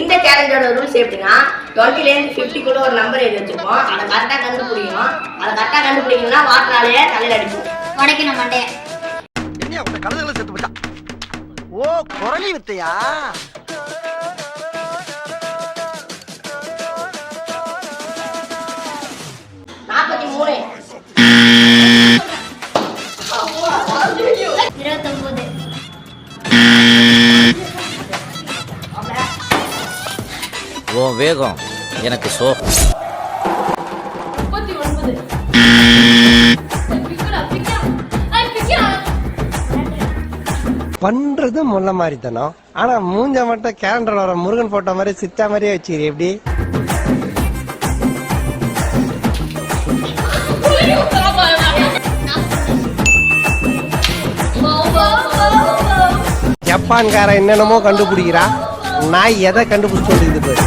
இந்த சேலஞ்சோட ரூல்ஸ் எப்படின்னா 20லேருந்து 50 கூட ஒரு நம்பர் எழுதி வச்சிருப்போம். அதை கரெக்டாக கண்டுபிடிக்கணும். அதை கரெக்டாக கண்டுபிடிக்கணும்னா வாட்டராலேயே தலையில் அடிப்போம். உடைக்கணும் மண்டைய. என்ன உங்க கழுதுகளை செத்து போட்டா? ஓ குரலி வித்தையா? ஓ வேகம் எனக்கு சோகம். பண்றது முள்ள மாதிரி தானோ, ஆனா மூஞ்ச மட்டும் கேலண்டர்ல வர முருகன் போட்டோ மாதிரி சித்தா மாதிரியே வச்சிரு. எப்படி ஜப்பான்கார என்னென்னமோ கண்டுபிடிக்கிறா, நாய் எதை கண்டுபிடிச்சு சொல்லிது பாரு.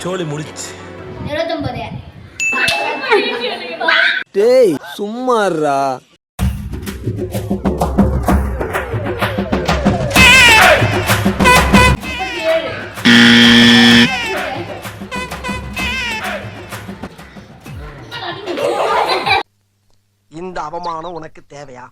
சோலி முடிச்சு. 29. டேய் சும்மாறா. இந்த அவமானம் உனக்கு தேவையா?